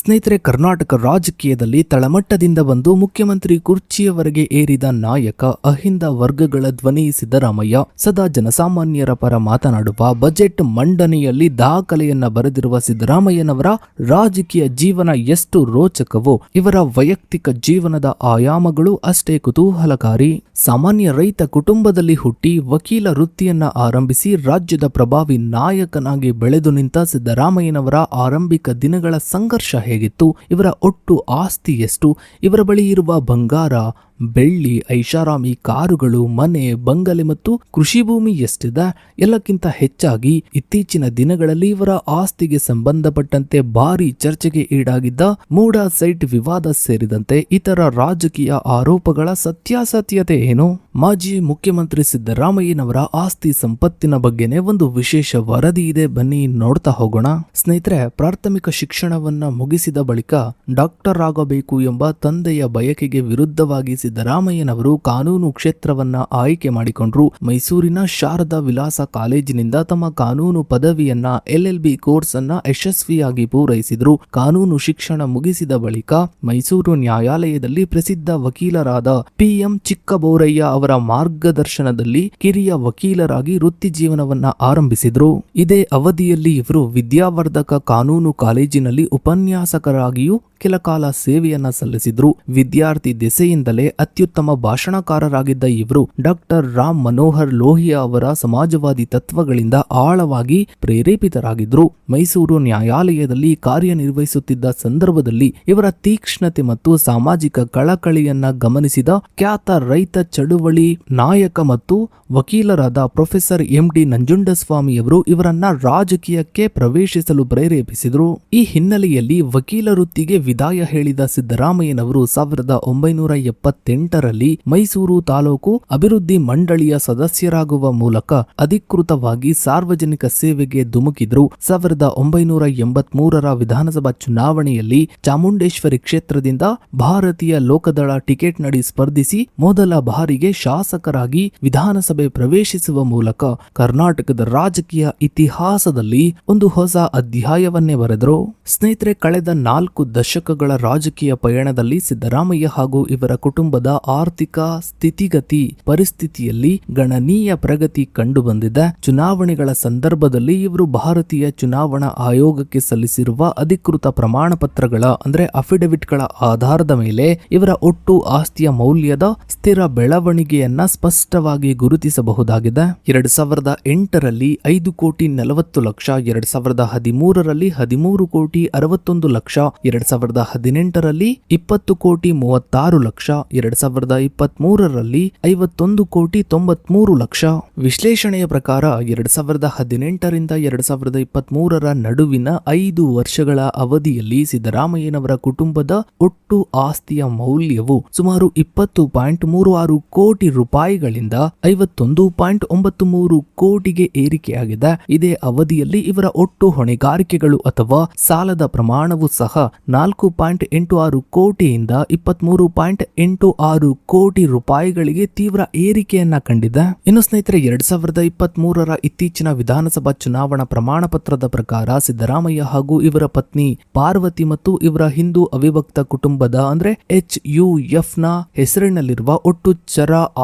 ಸ್ನೇಹಿತರೆ, ಕರ್ನಾಟಕ ರಾಜಕೀಯದಲ್ಲಿ ತಳಮಟ್ಟದಿಂದ ಬಂದು ಮುಖ್ಯಮಂತ್ರಿ ಕುರ್ಚಿಯವರೆಗೆ ಏರಿದ ನಾಯಕ ಅಹಿಂದ ವರ್ಗಗಳ ಧ್ವನಿ ಸಿದ್ದರಾಮಯ್ಯ ಸದಾ ಜನಸಾಮಾನ್ಯರ ಪರ ಮಾತನಾಡುವ ಬಜೆಟ್ ಮಂಡನೆಯಲ್ಲಿ ದಾಖಲೆಯನ್ನ ಬರೆದಿರುವ ಸಿದ್ದರಾಮಯ್ಯನವರ ರಾಜಕೀಯ ಜೀವನ ಎಷ್ಟು ರೋಚಕವೋ ಇವರ ವೈಯಕ್ತಿಕ ಜೀವನದ ಆಯಾಮಗಳು ಅಷ್ಟೇ ಕುತೂಹಲಕಾರಿ. ಸಾಮಾನ್ಯ ರೈತ ಕುಟುಂಬದಲ್ಲಿ ಹುಟ್ಟಿ ವಕೀಲ ವೃತ್ತಿಯನ್ನ ಆರಂಭಿಸಿ ರಾಜ್ಯದ ಪ್ರಭಾವಿ ನಾಯಕನಾಗಿ ಬೆಳೆದು ನಿಂತ ಸಿದ್ದರಾಮಯ್ಯನವರ ಆರಂಭಿಕ ದಿನಗಳ ಸಂಘರ್ಷ ಹೇಗಿತ್ತು, ಇವರ ಒಟ್ಟು ಆಸ್ತಿ ಎಷ್ಟು, ಇವರ ಬಳಿ ಇರುವ ಬಂಗಾರ, ಬೆಳ್ಳಿ, ಐಷಾರಾಮಿ ಕಾರುಗಳು, ಮನೆ, ಬಂಗಲೆ ಮತ್ತು ಕೃಷಿ ಭೂಮಿ ಎಷ್ಟಿದೆ, ಎಲ್ಲಕ್ಕಿಂತ ಹೆಚ್ಚಾಗಿ ಇತ್ತೀಚಿನ ದಿನಗಳಲ್ಲಿ ಇವರ ಆಸ್ತಿಗೆ ಸಂಬಂಧಪಟ್ಟಂತೆ ಭಾರಿ ಚರ್ಚೆಗೆ ಈಡಾಗಿದ್ದ ಮೂಡಾ ಸೈಟ್ ವಿವಾದ ಸೇರಿದಂತೆ ಇತರ ರಾಜಕೀಯ ಆರೋಪಗಳ ಸತ್ಯಾಸತ್ಯತೆ ಏನು? ಮಾಜಿ ಮುಖ್ಯಮಂತ್ರಿ ಸಿದ್ದರಾಮಯ್ಯನವರ ಆಸ್ತಿ ಸಂಪತ್ತಿನ ಬಗ್ಗೆನೇ ಒಂದು ವಿಶೇಷ ವರದಿ ಇದೆ, ಬನ್ನಿ ನೋಡ್ತಾ ಹೋಗೋಣ. ಸ್ನೇಹಿತರೆ, ಪ್ರಾಥಮಿಕ ಶಿಕ್ಷಣವನ್ನ ಮುಗಿಸಿದ ಬಳಿಕ ಡಾಕ್ಟರ್ ಆಗಬೇಕು ಎಂಬ ತಂದೆಯ ಬಯಕೆಗೆ ವಿರುದ್ಧವಾಗಿ ಸಿದ್ದರಾಮಯ್ಯನವರು ಕಾನೂನು ಕ್ಷೇತ್ರವನ್ನ ಆಯ್ಕೆ ಮಾಡಿಕೊಂಡ್ರು. ಮೈಸೂರಿನ ಶಾರದಾ ವಿಲಾಸ ಕಾಲೇಜಿನಿಂದ ತಮ್ಮ ಕಾನೂನು ಪದವಿಯನ್ನ LLB ಕೋರ್ಸ್ ಅನ್ನ ಯಶಸ್ವಿಯಾಗಿ ಪೂರೈಸಿದ್ರು. ಕಾನೂನು ಶಿಕ್ಷಣ ಮುಗಿಸಿದ ಬಳಿಕ ಮೈಸೂರು ನ್ಯಾಯಾಲಯದಲ್ಲಿ ಪ್ರಸಿದ್ಧ ವಕೀಲರಾದ PM ಚಿಕ್ಕಬೋರಯ್ಯ ಅವರ ಮಾರ್ಗದರ್ಶನದಲ್ಲಿ ಕಿರಿಯ ವಕೀಲರಾಗಿ ವೃತ್ತಿ ಜೀವನವನ್ನ ಆರಂಭಿಸಿದ್ರು. ಇದೇ ಅವಧಿಯಲ್ಲಿ ಇವರು ವಿದ್ಯಾವರ್ಧಕ ಕಾನೂನು ಕಾಲೇಜಿನಲ್ಲಿ ಉಪನ್ಯಾಸಕರಾಗಿಯೂ ಕೆಲ ಕಾಲ ಸೇವೆಯನ್ನ ಸಲ್ಲಿಸಿದ್ರು. ವಿದ್ಯಾರ್ಥಿ ದೆಸೆಯಿಂದಲೇ ಅತ್ಯುತ್ತಮ ಭಾಷಣಕಾರರಾಗಿದ್ದ ಇವರು ಡಾಕ್ಟರ್ ರಾಮ್ ಮನೋಹರ್ ಲೋಹಿಯಾ ಅವರ ಸಮಾಜವಾದಿ ತತ್ವಗಳಿಂದ ಆಳವಾಗಿ ಪ್ರೇರೇಪಿತರಾಗಿದ್ರು. ಮೈಸೂರು ನ್ಯಾಯಾಲಯದಲ್ಲಿ ಕಾರ್ಯನಿರ್ವಹಿಸುತ್ತಿದ್ದ ಸಂದರ್ಭದಲ್ಲಿ ಇವರ ತೀಕ್ಷ್ಣತೆ ಮತ್ತು ಸಾಮಾಜಿಕ ಕಳಕಳಿಯನ್ನ ಗಮನಿಸಿದ ಖ್ಯಾತ ರೈತ ಚಳುವಳಿ ನಾಯಕ ಮತ್ತು ವಕೀಲರಾದ ಪ್ರೊಫೆಸರ್ MD ನಂಜುಂಡಸ್ವಾಮಿಯವರು ಇವರನ್ನ ರಾಜಕೀಯಕ್ಕೆ ಪ್ರವೇಶಿಸಲು ಪ್ರೇರೇಪಿಸಿದ್ರು. ಈ ಹಿನ್ನೆಲೆಯಲ್ಲಿ ವಕೀಲ ವೃತ್ತಿಗೆ ವಿದಾಯ ಹೇಳಿದ ಸಿದ್ದರಾಮಯ್ಯನವರು 1978ರಲ್ಲಿ ಮೈಸೂರು ತಾಲೂಕು ಅಭಿವೃದ್ಧಿ ಮಂಡಳಿಯ ಸದಸ್ಯರಾಗುವ ಮೂಲಕ ಅಧಿಕೃತವಾಗಿ ಸಾರ್ವಜನಿಕ ಸೇವೆಗೆ ಧುಮುಕಿದ್ರು. 1983ರ ವಿಧಾನಸಭಾ ಚುನಾವಣೆಯಲ್ಲಿ ಚಾಮುಂಡೇಶ್ವರಿ ಕ್ಷೇತ್ರದಿಂದ ಭಾರತೀಯ ಲೋಕದಳ ಟಿಕೆಟ್ ನಡಿ ಸ್ಪರ್ಧಿಸಿ ಮೊದಲ ಬಾರಿಗೆ ಶಾಸಕರಾಗಿ ವಿಧಾನಸಭೆ ಪ್ರವೇಶಿಸುವ ಮೂಲಕ ಕರ್ನಾಟಕದ ರಾಜಕೀಯ ಇತಿಹಾಸದಲ್ಲಿ ಒಂದು ಹೊಸ ಅಧ್ಯಾಯವನ್ನೇ ಬರೆದರು. ಸ್ನೇಹಿತರೆ, ಕಳೆದ 4 ದಶಕಗಳ ರಾಜಕೀಯ ಪಯಣದಲ್ಲಿ ಸಿದ್ದರಾಮಯ್ಯ ಹಾಗೂ ಇವರ ಕುಟುಂಬದ ಆರ್ಥಿಕ ಸ್ಥಿತಿಗತಿ ಪರಿಸ್ಥಿತಿಯಲ್ಲಿ ಗಣನೀಯ ಪ್ರಗತಿ ಕಂಡುಬಂದಿದೆ. ಚುನಾವಣೆಗಳ ಸಂದರ್ಭದಲ್ಲಿ ಇವರು ಭಾರತೀಯ ಚುನಾವಣಾ ಆಯೋಗಕ್ಕೆ ಸಲ್ಲಿಸಿರುವ ಅಧಿಕೃತ ಪ್ರಮಾಣ ಪತ್ರಗಳ ಅಫಿಡವಿಟ್ಗಳ ಆಧಾರದ ಮೇಲೆ ಇವರ ಒಟ್ಟು ಆಸ್ತಿಯ ಮೌಲ್ಯದ ಸ್ಥಿರ ಬೆಳವಣಿಗೆಯನ್ನ ಸ್ಪಷ್ಟವಾಗಿ ಗುರುತಿಸಬಹುದಾಗಿದೆ. 2008ರಲ್ಲಿ 5 ಕೋಟಿ 40 ಲಕ್ಷ, 2013ರಲ್ಲಿ 13 ಕೋಟಿ 61 ಲಕ್ಷ, 2018ರಲ್ಲಿ 20 ಕೋಟಿ 36 ಲಕ್ಷ, 2023ರಲ್ಲಿ 51 ಕೋಟಿ 93 ಲಕ್ಷ. ವಿಶ್ಲೇಷಣೆಯ ಪ್ರಕಾರ 2018ರಿಂದ 2023ರ ನಡುವಿನ 5 ವರ್ಷಗಳ ಅವಧಿಯಲ್ಲಿ ಸಿದ್ದರಾಮಯ್ಯನವರ ಕುಟುಂಬದ ಒಟ್ಟು ಆಸ್ತಿಯ ಮೌಲ್ಯವು ಸುಮಾರು 20.36 ಕೋಟಿ ರೂಪಾಯಿಗಳಿಂದ 51.93 ಕೋಟಿಗೆ ಏರಿಕೆಯಾಗಿದೆ. ಇದೇ ಅವಧಿಯಲ್ಲಿ ಇವರ ಒಟ್ಟು ಹೊಣೆಗಾರಿಕೆಗಳು ಅಥವಾ ಸಾಲದ ಪ್ರಮಾಣವು ಸಹ 4.86 ಕೋಟಿಯಿಂದ 23.86 ಕೋಟಿ ರೂಪಾಯಿಗಳಿಗೆ ತೀವ್ರ ಏರಿಕೆಯನ್ನ ಕಂಡಿದೆ. ಇನ್ನು ಸ್ನೇಹಿತರೆ, 2023ರ ಇತ್ತೀಚಿನ ವಿಧಾನಸಭಾ ಚುನಾವಣಾ ಪ್ರಮಾಣ ಪತ್ರದ ಪ್ರಕಾರ ಸಿದ್ದರಾಮಯ್ಯ ಹಾಗೂ ಇವರ ಪತ್ನಿ ಪಾರ್ವತಿ ಮತ್ತು ಇವರ ಹಿಂದೂ ಅವಿಭಕ್ತ ಕುಟುಂಬದ HUF ನ ಹೆಸರಿನಲ್ಲಿರುವ ಒಟ್ಟು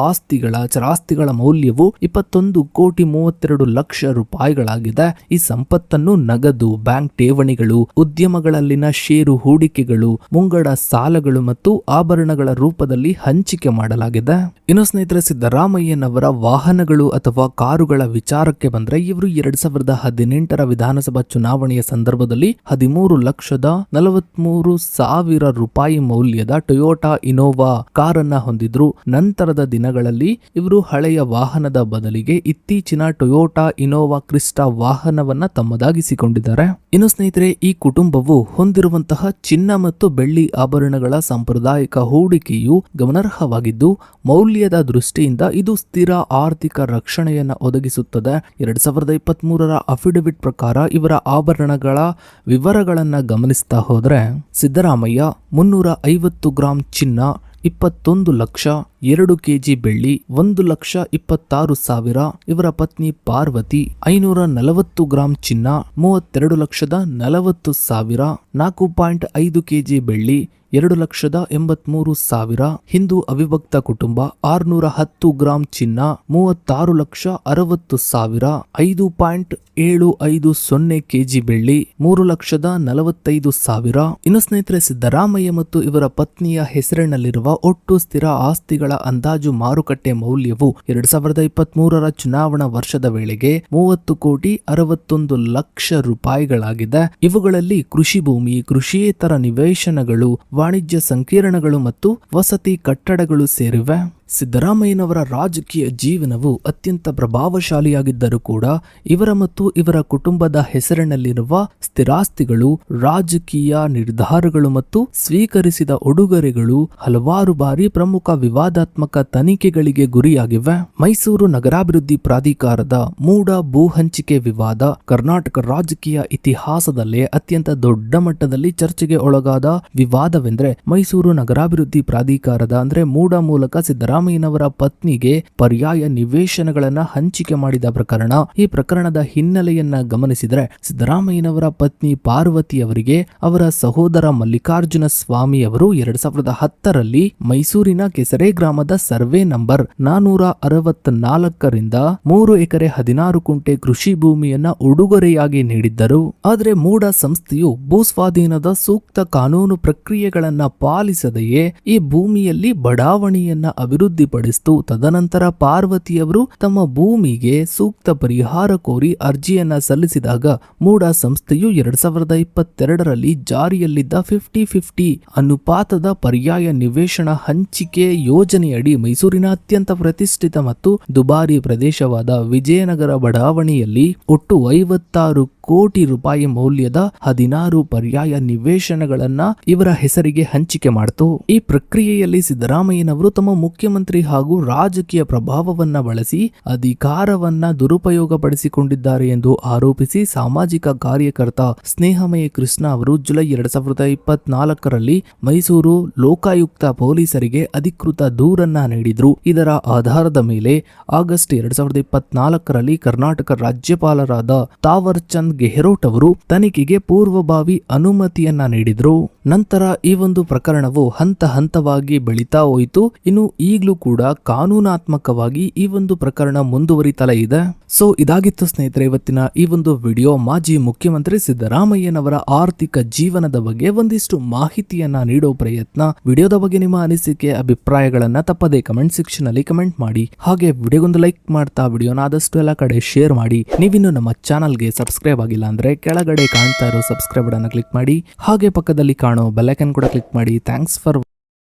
ಚರಾಸ್ತಿಗಳ ಮೌಲ್ಯವು 21 ಕೋಟಿ 32 ಲಕ್ಷ ರೂಪಾಯಿಗಳಾಗಿದೆ. ಈ ಸಂಪತ್ತನ್ನು ನಗದು, ಬ್ಯಾಂಕ್ ಠೇವಣಿಗಳು, ಉದ್ಯಮಗಳಲ್ಲಿನ ಷೇರು ಹೂಡಿಕೆಗಳು, ಮುಂಗಡ ಸಾಲಗಳು ಮತ್ತು ಆಭರಣಗಳ ರೂಪದಲ್ಲಿ ಹಂಚಿಕೆ ಮಾಡಲಾಗಿದೆ. ಇನ್ನು ಸ್ನೇಹಿತರೆ, ಸಿದ್ದರಾಮಯ್ಯನವರ ವಾಹನಗಳು ಅಥವಾ ಕಾರುಗಳ ವಿಚಾರಕ್ಕೆ ಬಂದ್ರೆ ಇವರು 2018ರ ವಿಧಾನಸಭಾ ಚುನಾವಣೆಯ ಸಂದರ್ಭದಲ್ಲಿ 13,43,000 ರೂಪಾಯಿ ಮೌಲ್ಯದ ಟೊಯೋಟಾ ಇನೋವಾ ಕಾರನ್ನ ಹೊಂದಿದ್ರು. ನಂತರದ ದಿನಗಳಲ್ಲಿ ಇವರು ಹಳೆಯ ವಾಹನದ ಬದಲಿಗೆ ಇತ್ತೀಚಿನ ಟೊಯೋಟಾ ಇನೋವಾ ಕ್ರಿಸ್ಟಾ ವಾಹನವನ್ನ ತಮ್ಮದಾಗಿಸಿಕೊಂಡಿದ್ದಾರೆ. ಇನ್ನು ಸ್ನೇಹಿತರೆ, ಈ ಕುಟುಂಬವು ಹೊಂದಿರುವಂತಹ ಚಿನ್ನ ಮತ್ತು ಬೆಳ್ಳಿ ಆಭರಣಗಳ ಸಾಂಪ್ರದಾಯಿಕ ಹೂಡಿಕೆಯು ಗಮನಾರ್ಹವಾಗಿದ್ದು ಮೌಲ್ಯದ ದೃಷ್ಟಿಯಿಂದ ಇದು ಸ್ಥಿರ ಆರ್ಥಿಕ ರಕ್ಷಣೆಯನ್ನು ಒದಗಿಸುತ್ತದೆ. 2023ರ ಅಫಿಡವಿಟ್ ಪ್ರಕಾರ ಇವರ ಆಭರಣಗಳ ವಿವರಗಳನ್ನು ಗಮನಿಸ್ತಾ ಹೋದ್ರೆ ಸಿದ್ದರಾಮಯ್ಯ 350 ಗ್ರಾಂ ಚಿನ್ನ, 21 ಲಕ್ಷ, 2 ಕೆಜಿ ಬೆಳ್ಳಿ, 1,26,000. ಇವರ ಪತ್ನಿ ಪಾರ್ವತಿ 540 ಗ್ರಾಂ ಚಿನ್ನ, 32,40,000. 4.5 ಕೆಜಿ ಬೆಳ್ಳಿ, 2,83,000. ಹಿಂದೂ ಅವಿಭಕ್ತ ಕುಟುಂಬ 610 ಗ್ರಾಂ ಚಿನ್ನ, 36,60,000. 5.750 ಕೆಜಿ ಬೆಳ್ಳಿ, 3,45,000. ಇನ್ನು ಸ್ನೇಹಿತರೆ, ಸಿದ್ದರಾಮಯ್ಯ ಮತ್ತು ಇವರ ಪತ್ನಿಯ ಹೆಸರಿನಲ್ಲಿರುವ ಒಟ್ಟು ಸ್ಥಿರ ಆಸ್ತಿಗಳ ಅಂದಾಜು ಮಾರುಕಟ್ಟೆ ಮೌಲ್ಯವು 2023ರ ಚುನಾವಣಾ ವರ್ಷದ ವೇಳೆಗೆ 30,61,00,000 ರೂಪಾಯಿಗಳಾಗಿದೆ. ಇವುಗಳಲ್ಲಿ ಕೃಷಿ ಭೂಮಿ, ಕೃಷಿಯೇತರ ನಿವೇಶನಗಳು, ವಾಣಿಜ್ಯ ಸಂಕೀರ್ಣಗಳು ಮತ್ತು ವಸತಿ ಕಟ್ಟಡಗಳು ಸೇರಿವೆ. ಸಿದ್ದರಾಮಯ್ಯನವರ ರಾಜಕೀಯ ಜೀವನವು ಅತ್ಯಂತ ಪ್ರಭಾವಶಾಲಿಯಾಗಿದ್ದರೂ ಕೂಡ ಇವರ ಮತ್ತು ಇವರ ಕುಟುಂಬದ ಹೆಸರಿನಲ್ಲಿರುವ ಸ್ಥಿರಾಸ್ತಿಗಳು, ರಾಜಕೀಯ ನಿರ್ಧಾರಗಳು ಮತ್ತು ಸ್ವೀಕರಿಸಿದ ಉಡುಗೊರೆಗಳು ಹಲವಾರು ಬಾರಿ ಪ್ರಮುಖ ವಿವಾದಾತ್ಮಕ ತನಿಖೆಗಳಿಗೆ ಗುರಿಯಾಗಿವೆ. ಮೈಸೂರು ನಗರಾಭಿವೃದ್ಧಿ ಪ್ರಾಧಿಕಾರದ ಮೂಡ ಭೂ ಹಂಚಿಕೆ ವಿವಾದ ಕರ್ನಾಟಕ ರಾಜಕೀಯ ಇತಿಹಾಸದಲ್ಲೇ ಅತ್ಯಂತ ದೊಡ್ಡ ಮಟ್ಟದಲ್ಲಿ ಚರ್ಚೆಗೆ ಒಳಗಾದ ವಿವಾದವೆಂದರೆ ಮೈಸೂರು ನಗರಾಭಿವೃದ್ಧಿ ಪ್ರಾಧಿಕಾರದ ಅಂದ್ರೆ ಮೂಡ ಮೂಲಕ ಸಿದ್ದರಾಮಯ್ಯನವರ ಪತ್ನಿಗೆ ಪರ್ಯಾಯ ನಿವೇಶನಗಳನ್ನ ಹಂಚಿಕೆ ಮಾಡಿದ ಪ್ರಕರಣ. ಈ ಪ್ರಕರಣದ ಹಿನ್ನೆಲೆಯನ್ನ ಗಮನಿಸಿದರೆ ಸಿದ್ದರಾಮಯ್ಯನವರ ಪತ್ನಿ ಪಾರ್ವತಿ ಅವರಿಗೆ ಅವರ ಸಹೋದರ ಮಲ್ಲಿಕಾರ್ಜುನ ಸ್ವಾಮಿ ಅವರು 2010ರಲ್ಲಿ ಮೈಸೂರಿನ ಕೆಸರೆ ಗ್ರಾಮದ ಸರ್ವೆ ನಂಬರ್ 464ರಿಂದ 3 ಎಕರೆ 16 ಕುಂಟೆ ಕೃಷಿ ಭೂಮಿಯನ್ನ ಉಡುಗೊರೆಯಾಗಿ ನೀಡಿದ್ದರು. ಆದರೆ ಮೂಡ ಸಂಸ್ಥೆಯು ಭೂಸ್ವಾಧೀನದ ಸೂಕ್ತ ಕಾನೂನು ಪ್ರಕ್ರಿಯೆಗಳನ್ನ ಪಾಲಿಸದೆಯೇ ಈ ಭೂಮಿಯಲ್ಲಿ ಬಡಾವಣೆಯನ್ನ ಅಭಿವೃದ್ಧಿಪಡಿಸಿತು. ತದನಂತರ ಪಾರ್ವತಿಯವರು ತಮ್ಮ ಭೂಮಿಗೆ ಸೂಕ್ತ ಪರಿಹಾರ ಕೋರಿ ಅರ್ಜಿಯನ್ನ ಸಲ್ಲಿಸಿದಾಗ ಮೂಡ ಸಂಸ್ಥೆಯು 2022ರಲ್ಲಿ ಜಾರಿಯಲ್ಲಿದ್ದ 50-50 ಅನುಪಾತದ ಪರ್ಯಾಯ ನಿವೇಶನ ಹಂಚಿಕೆ ಯೋಜನೆಯಡಿ ಮೈಸೂರಿನ ಅತ್ಯಂತ ಪ್ರತಿಷ್ಠಿತ ಮತ್ತು ದುಬಾರಿ ಪ್ರದೇಶವಾದ ವಿಜಯನಗರ ಬಡಾವಣೆಯಲ್ಲಿ ಒಟ್ಟು 56 ಕೋಟಿ ರೂಪಾಯಿ ಮೌಲ್ಯದ 16 ಪರ್ಯಾಯ ನಿವೇಶನಗಳನ್ನ ಇವರ ಹೆಸರಿಗೆ ಹಂಚಿಕೆ ಮಾಡಿತು. ಈ ಪ್ರಕ್ರಿಯೆಯಲ್ಲಿ ಸಿದ್ದರಾಮಯ್ಯನವರು ತಮ್ಮ ಮುಖ್ಯಮಂತ್ರಿ ಹಾಗೂ ರಾಜಕೀಯ ಪ್ರಭಾವವನ್ನ ಬಳಸಿ ಅಧಿಕಾರವನ್ನ ದುರುಪಯೋಗಪಡಿಸಿಕೊಂಡಿದ್ದಾರೆ ಎಂದು ಆರೋಪಿಸಿ ಸಾಮಾಜಿಕ ಕಾರ್ಯಕರ್ತ ಸ್ನೇಹಮಯ ಕೃಷ್ಣ ಅವರು ಜುಲೈ 2024ರಲ್ಲಿ ಮೈಸೂರು ಲೋಕಾಯುಕ್ತ ಪೊಲೀಸರಿಗೆ ಅಧಿಕೃತ ದೂರನ್ನ ನೀಡಿದ್ರು. ಇದರ ಆಧಾರದ ಮೇಲೆ ಆಗಸ್ಟ್ 2024ರಲ್ಲಿ ಕರ್ನಾಟಕ ರಾಜ್ಯಪಾಲರಾದ ತಾವರ್ ಚಂದ್ ಗೆಹ್ಲೋಟ್ ಅವರು ತನಿಖೆಗೆ ಪೂರ್ವಭಾವಿ ಅನುಮತಿಯನ್ನ ನೀಡಿದ್ರು. ನಂತರ ಈ ಒಂದು ಪ್ರಕರಣವು ಹಂತ ಹಂತವಾಗಿ ಬೆಳೀತಾ ಹೋಯಿತು. ಇನ್ನು ಈಗಲೂ ಕೂಡ ಕಾನೂನಾತ್ಮಕವಾಗಿ ಈ ಒಂದು ಪ್ರಕರಣ ಮುಂದುವರಿತಲೇ ಇದೆ. ಸೊ ಇದಾಗಿತ್ತು ಸ್ನೇಹಿತರೆ ಇವತ್ತಿನ ಈ ಒಂದು ವಿಡಿಯೋ. ಮಾಜಿ ಮುಖ್ಯಮಂತ್ರಿ ಸಿದ್ದರಾಮಯ್ಯನವರ ಆರ್ಥಿಕ ಜೀವನದ ಬಗ್ಗೆ ಒಂದಿಷ್ಟು ಮಾಹಿತಿಯನ್ನ ನೀಡೋ ಪ್ರಯತ್ನ. ವಿಡಿಯೋದ ಬಗ್ಗೆ ನಿಮ್ಮ ಅನಿಸಿಕೆ ಅಭಿಪ್ರಾಯಗಳನ್ನ ತಪ್ಪದೇ ಕಮೆಂಟ್ ಸೆಕ್ಷನ್ ಅಲ್ಲಿ ಕಮೆಂಟ್ ಮಾಡಿ. ಹಾಗೆ ವಿಡಿಯೋಗೊಂದು ಲೈಕ್ ಮಾಡ್ತಾ ವಿಡಿಯೋನ ಆದಷ್ಟು ಎಲ್ಲ ಕಡೆ ಶೇರ್ ಮಾಡಿ. ನೀವಿನ್ನು ನಮ್ಮ ಚಾನಲ್ಗೆ ಸಬ್ಸ್ಕ್ರೈಬ್ ಆಗಿಲ್ಲ ಅಂದ್ರೆ ಕೆಳಗಡೆ ಕಾಣ್ತಾ ಇರೋ ಸಬ್ಸ್ಕ್ರೈಬ್ ಬಟನ್ ಕ್ಲಿಕ್ ಮಾಡಿ. ಹಾಗೆ ಪಕ್ಕದಲ್ಲಿ ಕಾಣೋ ಬೆಲ್ ಐಕಾನ್ ಕೂಡ ಕ್ಲಿಕ್ ಮಾಡಿ. Thanks for